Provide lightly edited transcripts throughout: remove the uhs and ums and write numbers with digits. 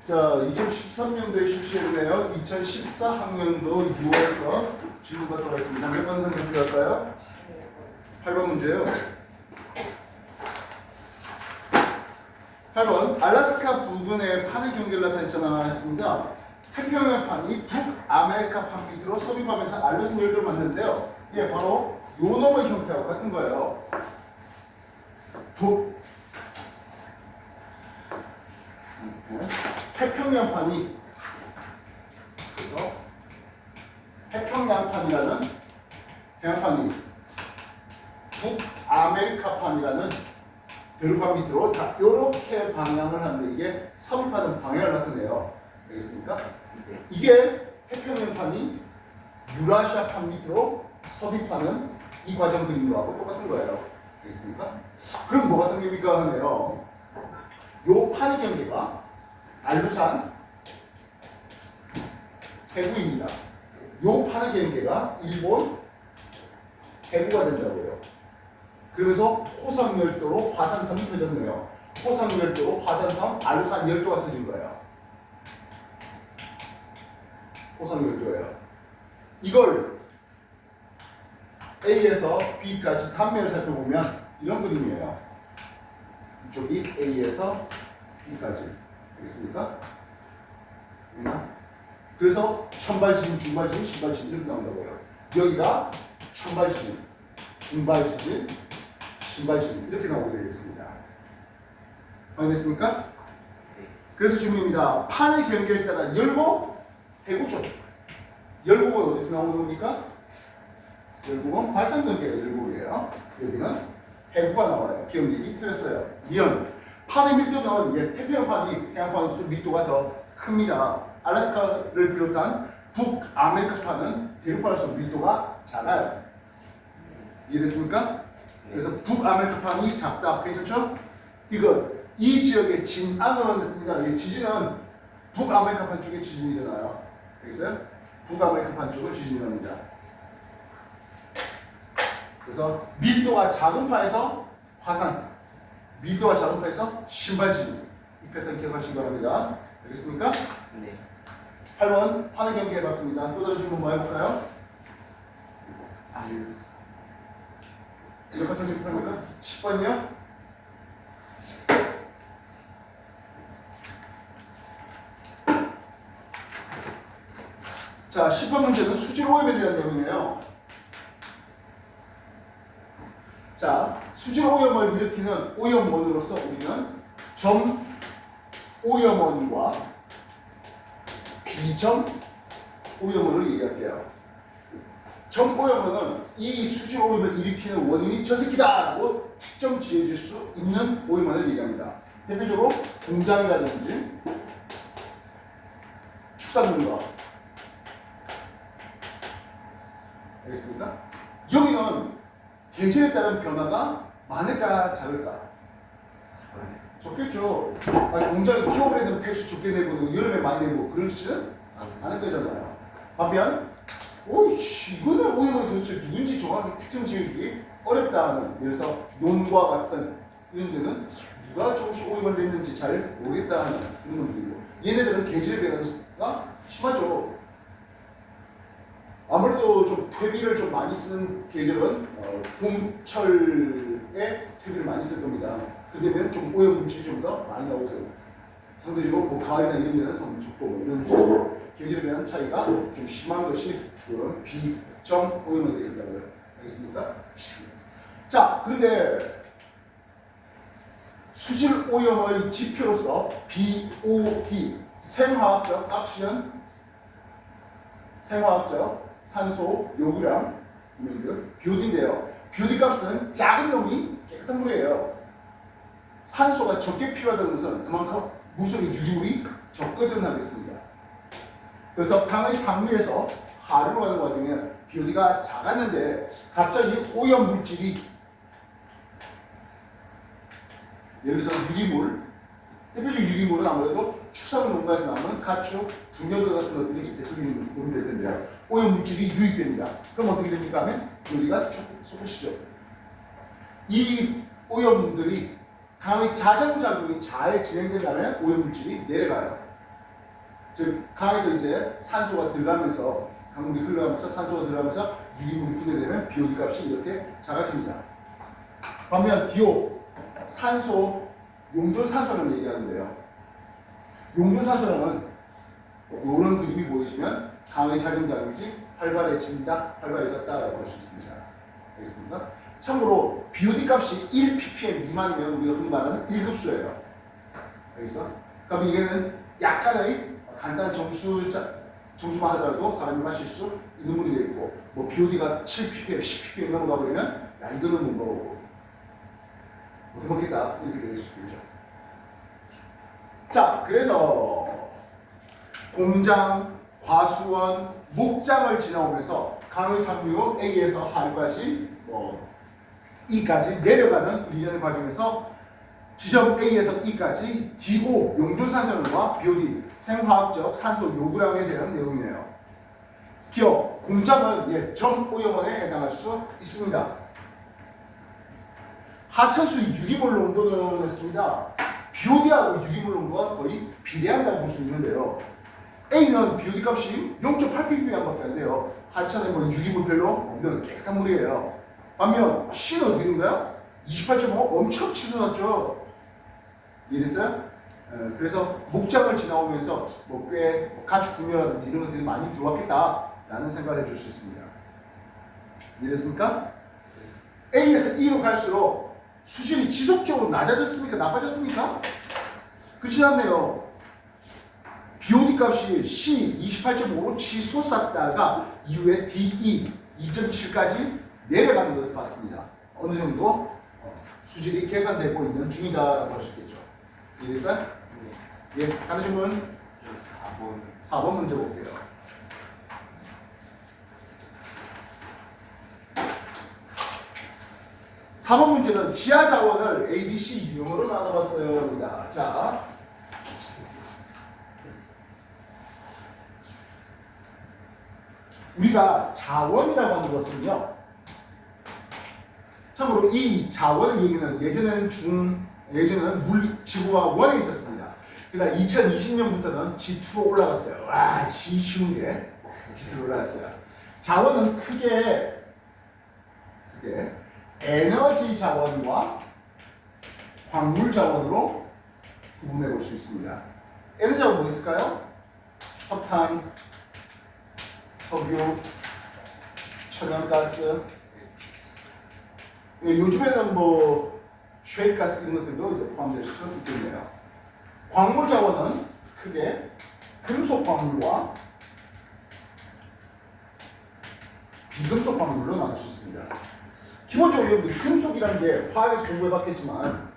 자, 2013년도에 실시했네요. 2014 학년도 6월서 질문가 들어있습니다. 몇 번 선택할까요? 8번 문제예요. 8번 알래스카 부근에 판의 경계를 나타냈잖아 했습니다. 태평양판이 북아메리카판 밑으로 섭입하면서 알려진 열도를 만드는데요. 이게 바로 요 놈의 형태하고 같은 거예요. 태평양판이, 그래서 태평양판이라는 해양판이 북아메리카판이라는 대륙판 밑으로 자, 이렇게 방향을 하는데 이게 섭입하는 방향을 나타내요. 알겠습니까? 네. 이게 태평양판이 유라시아판 밑으로 섭입하는 이 과정 그림하고 똑같은 거예요. 알겠습니까? 그럼 뭐가 생깁니까 하네요. 요 판의 경계가 알루산 해구입니다. 요 판의 경계가 일본 해구가 된다고요. 그러면서 호성열도로 화산섬이 터졌네요. 호성열도로 화산섬 알루산 열도가 터진 거예요. 호성열도예요. 이걸 A에서 B까지 단면을 살펴보면 이런 그림이에요. 이쪽이 A에서 B까지. 알겠습니까? 그래서 천발지진, 중발지진, 신발지진 이렇게 나온다고요. 여기가 천발지진, 중발지진, 신발지진 이렇게 나오게 되겠습니다. 알겠습니까? 그래서 질문입니다. 판의 경계에 따라 열곡, 해구죠. 열곡은 어디서 나오는 겁니까? 열곡은 발산 경계가 열곡이에요. 여기는 해구가 나와요. 기억력이 틀렸어요. 미연. 판의 밀도는 이제 태평양판이 해양판수 밀도가 더 큽니다. 알래스카를 비롯한 북아메리카판은 대륙판수 밀도가 작아요. 이해됐습니까? 그래서 북아메리카판이 작다. 괜찮죠? 이 지역의 진앙을 했습니다. 이 지진은 북아메리카판 쪽에 지진이 일어나요. 알겠어요? 북아메리카판 쪽은 지진이 일어납니다. 그래서 밀도가 작은 파에서 화산, 밀도가 작은 파에서 신발지진. 이 패턴 기억하시기 바랍니다. 알겠습니까? 네. 8번 판의 경계 해봤습니다. 또 다른 질문 뭐 해볼까요? 이렇게 선생님 해볼까? 10번이요? 자, 10번 문제는 수질 오염에 대한 내용이에요. 자, 수질 오염을 일으키는 오염원으로서 우리는 점 오염원과 비점 오염원을 얘기할게요. 점 오염원은 이 수질 오염을 일으키는 원인이 저 새끼다라고 특정 지어질 수 있는 오염원을 얘기합니다. 대표적으로 공장이라든지 축산농가. 알겠습니까? 여기는 계절에 따른 변화가 많을까 작을까? 좋겠죠. 공장이 겨울에는 폐수 적게 내고 여름에 많이 내고 그러지는 않을 거잖아요. 반면 이거는 오염원이 도대체 누군지 정확하게 특정 지어주기 어렵다 하는, 예를 들어서 논과 같은 이런 데는 누가 조금씩 오염을 냈는지 잘 모르겠다 하는 그런 놈들이고, 얘네들은 계절의 변화가 심하죠. 아무래도 좀 퇴비를 좀 많이 쓰는 계절은 봄철에 퇴비를 많이 쓸 겁니다. 그러면 좀 오염 물질이 좀 더 많이 나오죠. 상대적으로 뭐 가을이나 이런 데는 좀 적고 이런 식으로 계절에 대한 차이가 좀 심한 것이 그런 비점 오염이 되겠다고요. 알겠습니까? 자, 그런데 수질 오염의 지표로서 BOD 생화학적 악시는 생화학적 산소 요구량 BOD인데요. BOD 값은 작은 놈이 깨끗한 물이에요. 산소가 적게 필요하다는 것은 그만큼 무속의 유리물이 적거든 하겠습니다. 그래서 강의 상류에서 하류로 가는 과정에 BOD가 작았는데 갑자기 오염 물질이, 예를 들어서 유기물, 대표적인 유기물은 아무래도 축산 농가에서 나오는 가축, 분뇨들 같은 것들이 대표적인 도움이 될 텐데요. 오염 물질이 유입됩니다. 그럼 어떻게 됩니까 하면 BOD가 쭉 솟구시죠. 이 오염들이 강의 자정작용이 잘 진행된다면 오염물질이 내려가요. 즉 강에서 이제 산소가 들어가면서 강물이 흘러가면서 산소가 들어가면서 유기물이 분해되면 BOD 값이 이렇게 작아집니다. 반면 DO 산소 용존산소를 얘기하는데요. 용존산소는 이런 그림이 보이시면 강의 작용작용이 활발해진다, 활발해졌다라고 볼 수 있습니다. 알겠습니까? 참고로 BOD 값이 1 ppm 미만이면 우리가 흔히 말하는 1급수예요. 알겠어? 그럼 이게는 약간의 간단한 점수만 하더라도 사람이 마실 수 있는 물이 되고, 뭐 BOD가 7 ppm, 10 ppm 넘어가 버리면 야 이거는 뭐 못 먹겠다 이렇게 될 수 있죠. 자, 그래서 공장, 과수원, 목장을 지나오면서 강의 상류 A에서 하류까지 E까지 내려가는 훈련 과정에서 지점 A에서 E까지 DO 용존산소량과 BOD 생화학적 산소 요구량에 대한 내용이네요. 기억, 공장은 정오염원에 해당할 수 있습니다. 하천수 유기물 농도는 했습니다. BOD하고 유기물 농도가 거의 비례한다고 볼 수 있는데요. A는 BOD 값이 0.8ppm밖에 안 돼요. 하천에 뭐 유기물 별로 없는 깨끗한 물이에요. 반면 C는 어떻게 된가요? 28.5 엄청 치솟았죠. 이해됐어요? 그래서 목장을 지나오면서 꽤 가축 분뇨라든지 이런 것들이 많이 들어왔겠다라는 생각을 해줄 수 있습니다. 이해됐습니까? A에서 E로 갈수록 수질이 지속적으로 낮아졌습니까? 나빠졌습니까? 그렇지 않네요. BOD 값이 C 28.5로 치솟았다가 이후에 DE 2.7까지 내려가는 것을 봤습니다. 어느 정도 수질이 개선되고 있는 중이다라고 할 수 있겠죠. 이해됐어요? 예, 다른 질문? 4번 문제 볼게요. 4번 문제는 지하 자원을 A, B, C 유형으로 나눠봤어요. 입니다. 자, 우리가 자원이라고 하는 것은요, 참고로 이 자원의 얘기는 예전에는 지구와 원에 있었습니다. 그러나 2020년부터는 G2로 올라갔어요. 와, 이 쉬운 게 G2로 올라갔어요. 자원은 크게 에너지 자원과 광물 자원으로 구분해 볼 수 있습니다. 에너지 자원 뭐 있을까요? 석탄, 석유, 천연가스. 요즘에는 뭐 쉐일가스 이런 것들도 이제 포함될 수 있겠네요. 광물 자원은 크게 금속 광물과 비금속 광물로 나눌 수 있습니다. 기본적으로 여러분들 금속이라는 게 화학에서 공부해봤겠지만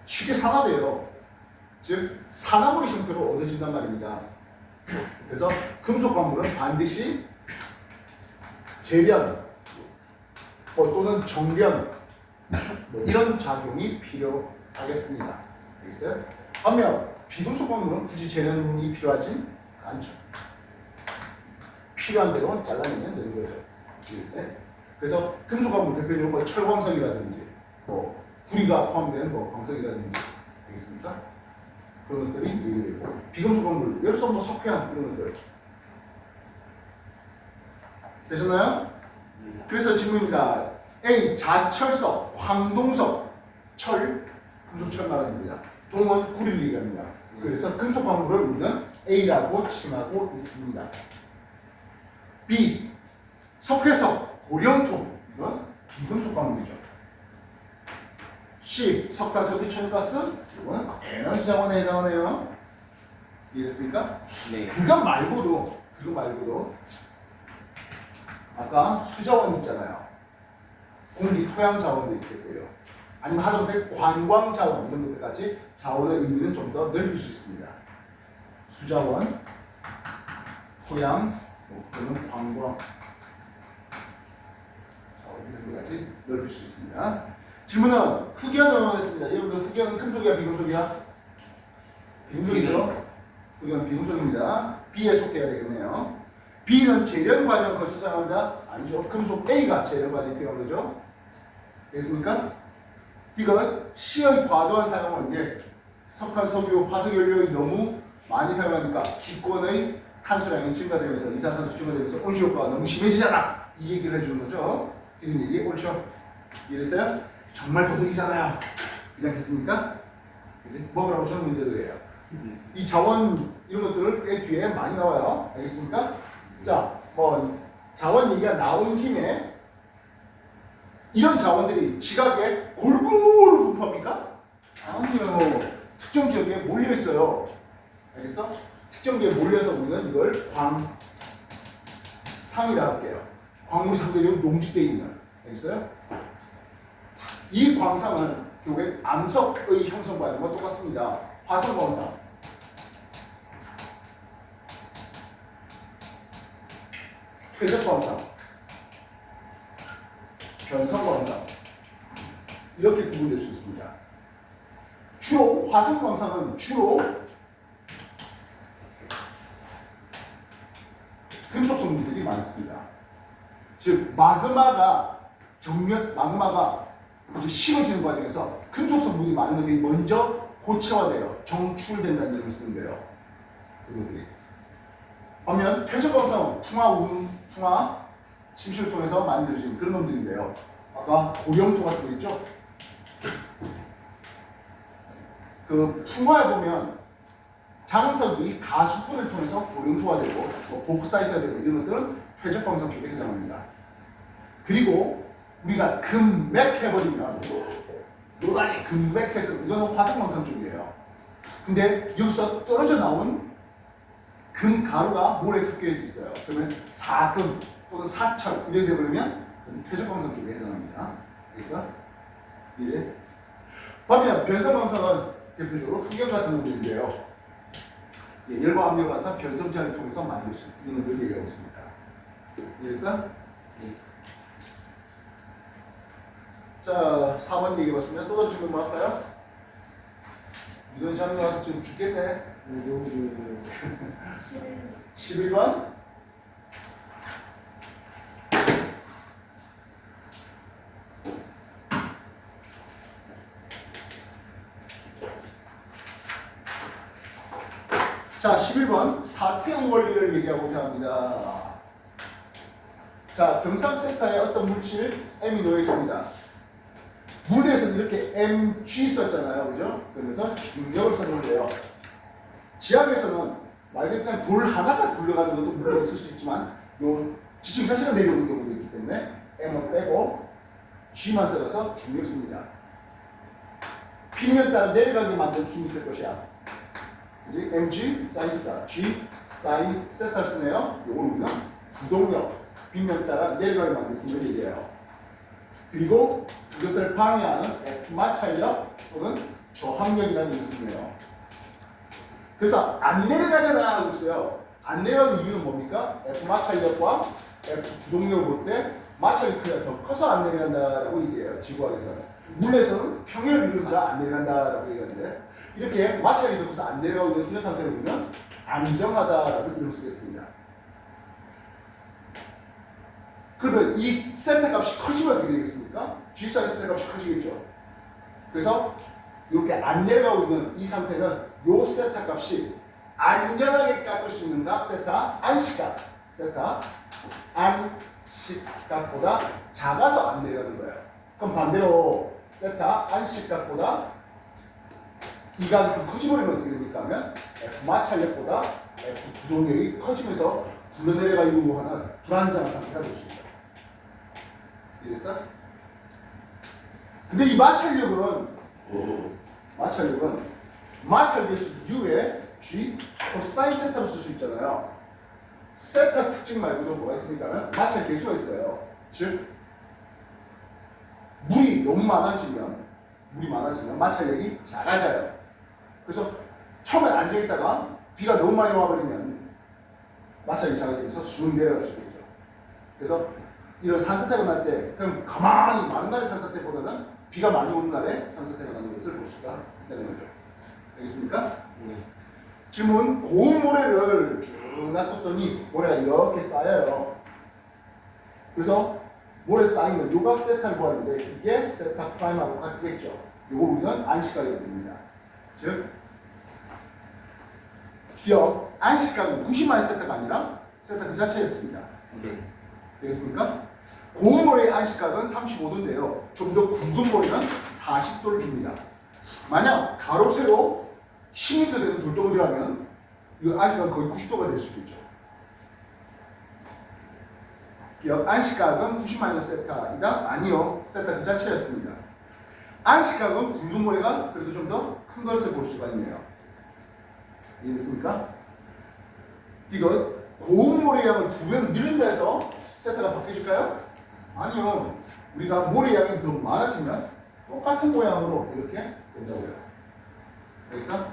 쉽게 산화돼요. 즉 산화물의 형태로 얻어진단 말입니다. 그래서 금속 광물은 반드시 재련 또는 정련 이런 작용이 필요하겠습니다. 알겠어요? 반면 비금속 광물은 굳이 재련이 필요하진 않죠. 필요한 대로 잘라내면 되는 거죠. 알겠어요? 그래서 금속 광물 대표적으로 뭐 철광석이라든지 구리가 포함된 광석이라든지 알겠습니까? 그런 것들이 얘기되고 비금속 광물 예를 들어서 뭐 석회암 이런 것들 되셨나요? 그래서 질문입니다. A. 자철석, 황동석, 철, 금속철 말합니다. 동은 구리를 얘기합니다. 그래서 금속 광물을 우리는 A라고 칭하고 있습니다. B. 석회석, 고령통, 이건 비금속 광물이죠. C. 석탄, 석유, 천연가스, 이건 에너지 자원에 해당하네요. 이해됐습니까? 네. 그거 말고도 아까 수자원 있잖아요. 공기, 토양 자원도 있겠고요. 아니면 하다못해 관광 자원 이런 것들까지 자원의 의미는 좀 더 넓힐 수 있습니다. 수자원, 토양, 또는 관광 자원 이런 것까지 넓힐 수 있습니다. 질문은 흑연은 했습니다. 여러분들 흑연은 금속이야 비금속이야? 비금속이죠. 흑연은 비금속입니다. B에 속해야 되겠네요. B는 재련 과정을 거쳐 사용합니다. 아니죠. 금속 A가 재련 과정이 필요한 거죠. 됐습니까? D가 C의 과도한 사용을 석탄, 석유, 화석연료의 너무 많이 사용하니까 기권의 탄소량이 증가되면서 이산화탄소 증가되면서 온실 효과가 너무 심해지잖아. 이 얘기를 해주는 거죠. 이런 얘기 옳죠? 이해됐어요? 정말 도덕이잖아요. 그렇지 않겠습니까? 그지? 먹으라고 주는 문제들이에요. 이 자원 이런 것들을 꽤 뒤에 많이 나와요. 알겠습니까? 자, 뭐 자원 얘기가 나온 김에 이런 자원들이 지각에 골고루 분포합니까? 아니요. 특정 지역에 몰려 있어요. 알겠어? 특정 지역에 몰려서 우리는 이걸 광상이라고 할게요. 광물이 상대적으로 농집되어 있는. 알겠어요? 이 광상은 결국에 암석의 형성 과정과 똑같습니다. 화성 광상, 퇴적 광상, 변성 광상 이렇게 구분될 수 있습니다. 주로 화성 광상은 주로 금속 성분들이 많습니다. 즉 마그마가 이제 식어지는 과정에서 금속 성분이 많은 것들이 먼저 고체화돼요. 정출된다는 얘기를 쓰는데요. 이것들이. 반면 퇴적 광상은 풍화, 침실을 통해서 만들어진 그런 놈들인데요. 아까 고령토 같은 거 있죠? 그 풍화에 보면 장석이 가수분을 통해서 고령토가 되고 뭐 복사이트가 되고 이런 것들은 퇴적 광상 쪽에 해당합니다. 그리고 우리가 금맥해버리면 노단이 금맥해서 이거는 화성광상 쪽이에요. 근데 여기서 떨어져 나온 금가루가 모래에 섞여 있어요. 그러면 사금 또는 사철 이렇게 되어버리면 퇴적광상 쪽에 해당합니다. 그래서 예. 반면 변성광상은 대표적으로 흑연 같은 놈들인데요. 예, 열과 압력 반사 변성제를 통해서 만들어진 이런 걸 얘기하고 있습니다. 그래서 예. 자, 4번 얘기해봤습니다. 또 다른 질문 뭐 할까요? 이건 자는 와서 지금 죽겠네. 11번. 자, 11번 사태형 원리를 얘기하고자 합니다. 자, 경상센터에 어떤 물질 M이 놓여 있습니다. 물에서는 이렇게 mg 썼잖아요, 그죠? 그래서 중력을 썼는데요. 지압에서는 말 그대로 돌 하나가 굴러가는 것도 물론 있을 수 있지만 요 지층 자체가 내려오는 경우도 있기 때문에 m을 빼고 g만 써서 중력을 씁니다.平面 따라 내려가게 만든 힘이 있을 것이야. 그지? mg 사인 세타, g 사인 세타를 쓰네요. 요거는 우리는 부동력,平面 따라 내려가게 만든 힘을 얘기해요. 그리고 이것을 방해하는 F 마찰력 또는 저항력이라는 얘기를 쓰네요. 그래서 안 내려가잖아 하고 있어요. 안 내려가는 이유는 뭡니까? F 마찰력과 F 부동력을 볼 때 마찰이 크기가 더 커서 안 내려간다라고 얘기해요. 지구학에서는. 물에서는 평행을 이루니까 안 내려간다라고 얘기하는데 이렇게 마찰이 더 커서 안 내려가고 있는 이런 상태를 보면 안정하다라고 이름을 쓰겠습니다. 그러면 이 세타 값이 커지면 어떻게 되겠습니까? G 사인 세타 값이 커지겠죠. 그래서 이렇게 안 내려가고 있는 이 상태는 요 세타 값이 안전하게 깎을 수 있는 값 세타 안식값 세타 안식값보다 작아서 안 내려가는 거예요. 그럼 반대로 세타 안식값보다 이 값이 더 커지버리면 어떻게 됩니까? 하면 F 마찰력보다 F 부동력이 커지면서 굴러내려가려고 하는 불안정한 상태가 될 수 있다. 이해됐어? 근데 이 마찰력은 마찰계수 U에 G 코사인 세타로 쓸 수 있잖아요. 세타 특징 말고도 뭐가 있습니까? 마찰계수가 있어요. 즉 물이 너무 많아지면 마찰력이 작아져요. 그래서 처음에 앉아있다가 비가 너무 많이 와버리면 마찰력이 작아지면서 쑥 내려갈 수도 있죠. 그래서 이런 산사태가 날 때 그냥 가만히 마른 날의 산사태보다는 비가 많이 오는 날에 산사태가 나는 것을 볼 수가 있다는 거죠. 알겠습니까? 네. 질문. 고운 모래를 쭉 놔뒀더니 모래가 이렇게 쌓여요. 그래서 모래 쌓이는 요각 세타를 구하는데 이게 세타 프라임하고 같겠죠. 요거 우리는 안식각이라고 부릅니다. 즉 기억, 안식각은 90만의 세타가 아니라 세타 그 자체였습니다. 네. 되겠습니까? 고운 모래의 안식각은 35도인데요. 좀 더 굵은 모래는 40도를 줍니다. 만약 가로 세로 10m 되는 돌덩어리라면 이 안식각은 거의 90도가 될 수도 있죠. 기억, 안식각은 90만의 세타이다? 아니요. 세타 그 자체였습니다. 안식각은 굵은 모래가 그래도 좀 더 큰 것을 볼 수가 있네요. 이해됐습니까? 이거 고운 모래 양을 2배로 늘린다 해서 세타가 바뀌어질까요? 아니요. 우리가 모래 양이 더 많아지면 똑같은 모양으로 이렇게 된다고요. 여기서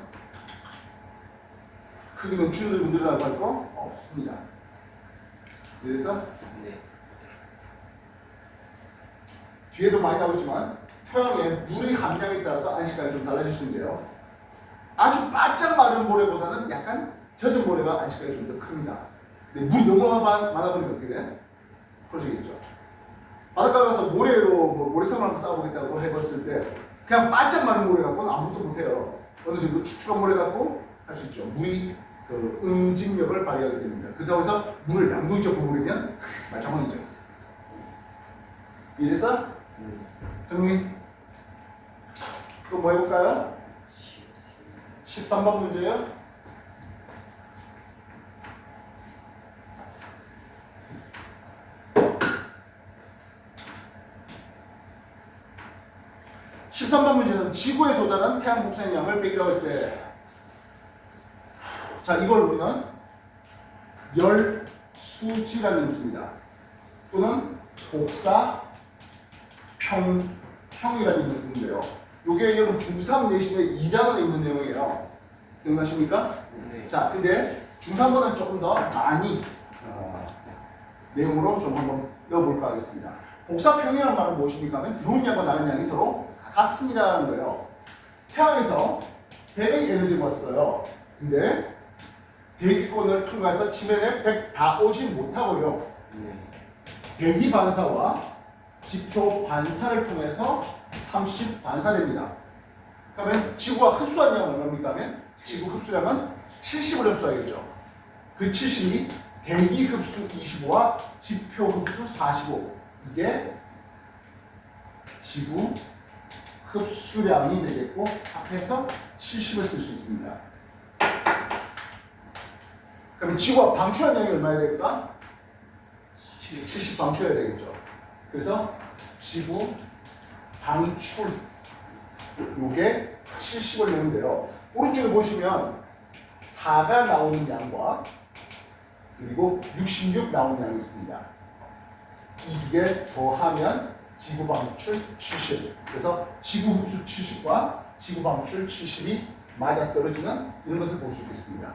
크기는 줄어들고 늘어나고 할 거 없습니다. 그래서 네. 뒤에도 많이 나오지만 토양에 물의 함량에 따라서 안식각이 좀 달라질 수 있는데요. 아주 바짝 마른 모래보다는 약간 젖은 모래가 안식각이 좀 더 큽니다. 근데 물이 너무 많아버리면 어떻게 돼? 풀어지겠죠. 바닷가 가서 모래로 모래성을 한번 쌓아보겠다고 해봤을 때 그냥 바짝 마른 모래 갖고는 아무것도 못해요. 어느 정도 축축한 모래 갖고 할 수 있죠. 물이 그 응집력을 발휘하게 됩니다. 그렇다고 해서 물을 양동이쪽 부으면 말짱망이죠. 이래서 정리. 또 뭐 해볼까요? 13번 문제요. (13번) 문제는 지구에 도달한 태양 복사의 양을 빼기라고 했을 때, 자, 이걸 우리는 열수지라는 힘을 씁니다. 또는 복사 평이라는 힘을 쓰는데요. 이게 여러분 중3 내신의 2단원에 있는 내용이에요. 기억나십니까? 네. 자, 근데 중3보다는 조금 더 많이 내용으로 좀 한번 넣어볼까 하겠습니다. 복사평이라는 말은 무엇입니까 하면 들어온 양과 나간 양이 서로 같습니다라는 거예요. 태양에서 백의 에너지가 왔어요. 근데 대기권을 통과해서 지면에 100 다 오지 못하고요. 네. 대기 반사와 지표 반사를 통해서 30 반사됩니다. 그러면 지구가 흡수한 양은 얼마입니까 하면 지구 흡수량은 70을 흡수하겠죠. 그 70이 대기 흡수 25와 지표 흡수 45. 이게 지구 흡수량이 되겠고 합해서 70을 쓸 수 있습니다. 그러면 지구가 방출한 양이 얼마야 될까? 70 방출해야 되겠죠. 그래서 지구 방출 요게 70을 내는데요. 오른쪽에 보시면 4가 나오는 양과 그리고 66 나오는 양이 있습니다. 이 두 개 더하면 지구 방출 70. 그래서 지구 흡수 70과 지구 방출 70이 맞아떨어지는 이런 것을 볼 수 있겠습니다.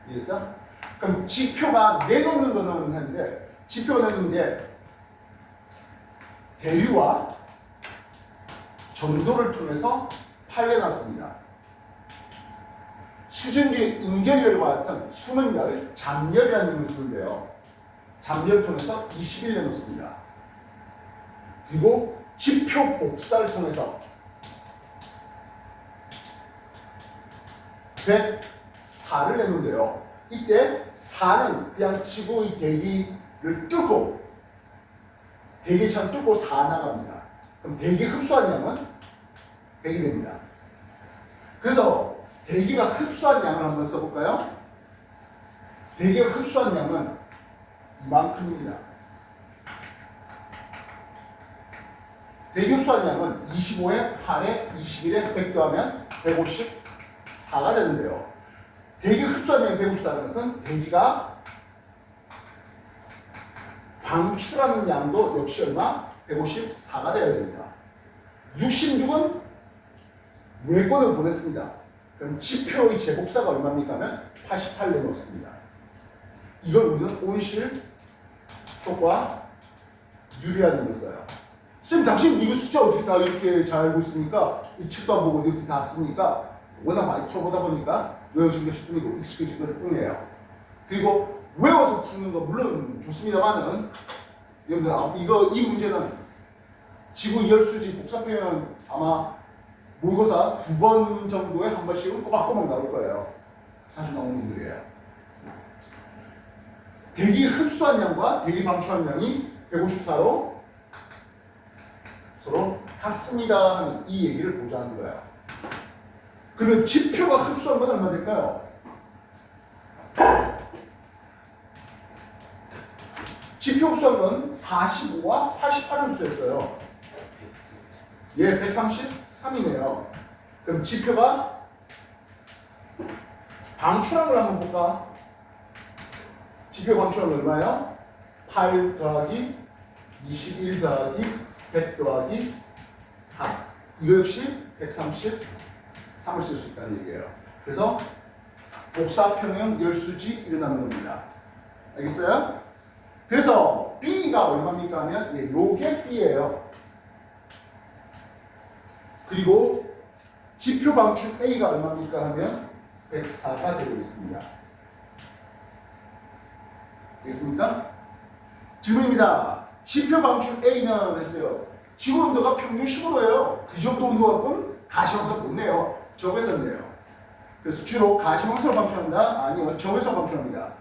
이해했어? 그럼 지표가 내놓는 거는 했는데 지표가 내놓는 게 대류와 전도를 통해서 팔려놨습니다. 수증기 인결열과 같은 수능열, 잠열이라는 힘을 쓰는데요. 잠열 통해서 20일 내놓습니다. 그리고 지표 복사를 통해서 104를 내놓는데요. 이때 4는 그냥 지구의 대기를 뚫고 대기처럼 뚫고 4 나갑니다. 그럼 대기 흡수한 양은 100이 됩니다. 그래서 대기가 흡수한 양을 한번 써볼까요? 대기가 흡수한 양은 이만큼입니다. 대기 흡수한 양은 25에 8에 21에 100 더하면 154가 되는데요. 대기 흡수한 양이 154라는 것은 대기가 방출하는 양도 역시 얼마? 154가 되어야 됩니다. 66은 외권을 보냈습니다. 그럼 지표의 제복사가 얼마입니까 하면 88 내놓습니다. 이걸 우리는 온실 효과 유리라는 걸 써요. 선생님, 당신 이거 숫자 어떻게 다 이렇게 잘 알고 있습니까? 이 책도 안 보고 이렇게 다 씁니까? 워낙 많이 풀어보다 보니까 외워진 것일 뿐이고 익숙해진 것일 뿐이에요. 그리고 외워서 푸는 거 물론 좋습니다만은 여러분들 이거 이 문제는 지구 열수지 복사표현 아마 모의고사 2번 정도에 한 번씩은 꼬박꼬박 나올 거예요. 자주 나오는 문제예요. 대기 흡수한 양과 대기 방출한 양이 154로 서로 같습니다 하는 이 얘기를 보자는 거야. 그러면 지표가 흡수한 건 얼마 될까요? 지표 흡수한 건 45와 88을 흡수했어요. 예, 133이네요. 그럼 지표가 방출한 걸 한번 볼까? 지표 방출한 건 얼마예요? 8 더하기 21 더하기 100 더하기 4. 이거 역시 133을 쓸 수 있다는 얘기예요. 그래서 복사평형 열수지 일어나는 겁니다. 알겠어요? 그래서 B가 얼마입니까 하면 예, 요게 B예요. 그리고 지표 방출 A가 얼마입니까 하면 104가 되고 있습니다. 되겠습니까? 질문입니다. 지표 방출 A는 했어요. 지구 온도가 평균 15도예요. 그 정도 온도 갖고는 가시광선 못 내요. 적외선 내요. 그래서 주로 가시광선을 방출한다? 아니요. 적외선 방출합니다.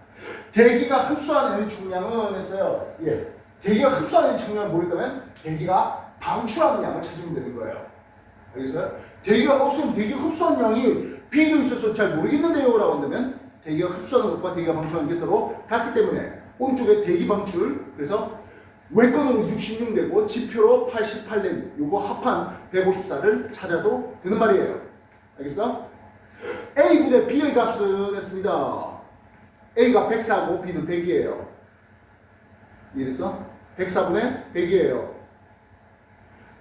대기가 흡수하는 에너지 총량은 했어요. 예. 대기가 흡수하는 에너지 총량을 모르다면 대기가 방출하는 양을 찾으면 되는 거예요. 알겠어요? 대기가 대기 흡수하는 양이 B도 있어서 잘 모르겠는데요 라고 한다면 대기가 흡수하는 것과 대기가 방출하는 게 서로 같기 때문에 오른쪽에 대기 방출, 그래서 외권으로 66 되고 지표로 88 낸 요거 합한 154를 찾아도 되는 말이에요. 알겠어? A분의 B의 값은 했습니다. A가 104고 B는 100이에요. 이해됐어? 104분의 100이에요.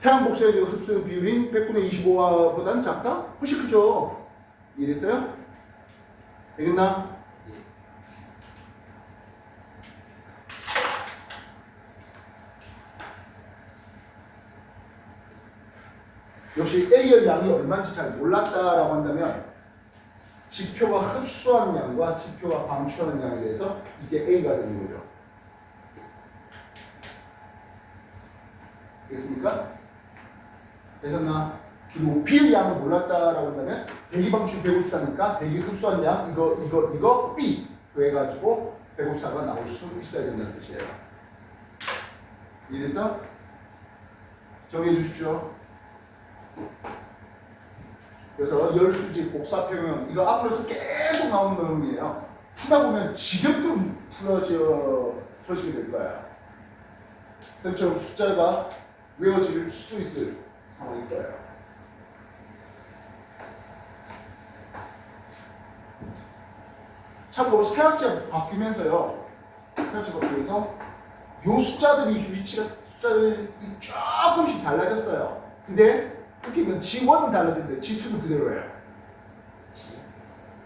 태양 복사의 흡수 비율인 100분의 25보다는 작다? 훨씬 크죠? 이해됐어요? 되겠나? 역시 A의 양이 얼마인지 잘 몰랐다라고 한다면 지표가 흡수하는 양과 지표가 방출하는 양에 대해서 이게 A가 되는 거죠. 되겠습니까? 되셨나? 그리고 B의 양을 몰랐다라고 한다면 대기 방출 154니까 대기 흡수한 양 이거 B 더해가지고 154가 나올 수 있어야 된다는 뜻이에요. 이해됐어? 정리해 주십시오. 그래서 열수지, 복사평형 이거 앞으로서 계속 나오는 내용이에요. 풀다 보면 지겹도록 풀어지게 될 거야. 쌤처럼 숫자가 외워질 수 있을 상황일 거예요. 참고로 세학제 바뀌면서요. 세학제 바뀌면서 요 숫자들이 숫자들이 조금씩 달라졌어요. 근데 특히 G1은 달라졌는데 G2는 그대로예요.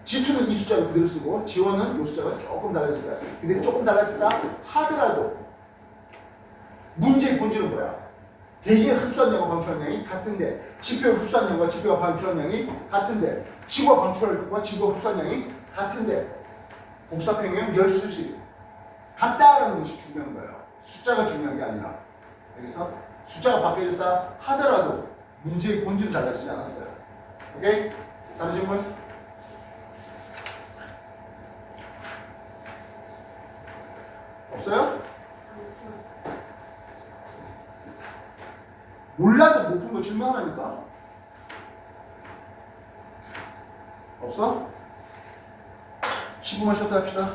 G2는 이 숫자를 그대로 쓰고 G1은 이 숫자가 조금 달라졌어요. 근데 조금 달라졌다 하더라도 문제의 본질은 뭐야? 대기의 흡수한 양과 방출한 양이 같은데 지표의 흡수한 양과 지표가 방출한 양이 같은데 지구가 방출한 양과 지구가 흡수한 양이 같은데 복사평형 열수지 같다라는 것이 중요한 거예요. 숫자가 중요한 게 아니라. 알겠어? 숫자가 바뀌어졌다 하더라도 문제의 본질은 달라지지 않았어요. 오케이? 다른 질문? 없어요? 몰라서 못 푼 거 질문하라니까. 없어? 15분 쉬었다 합시다.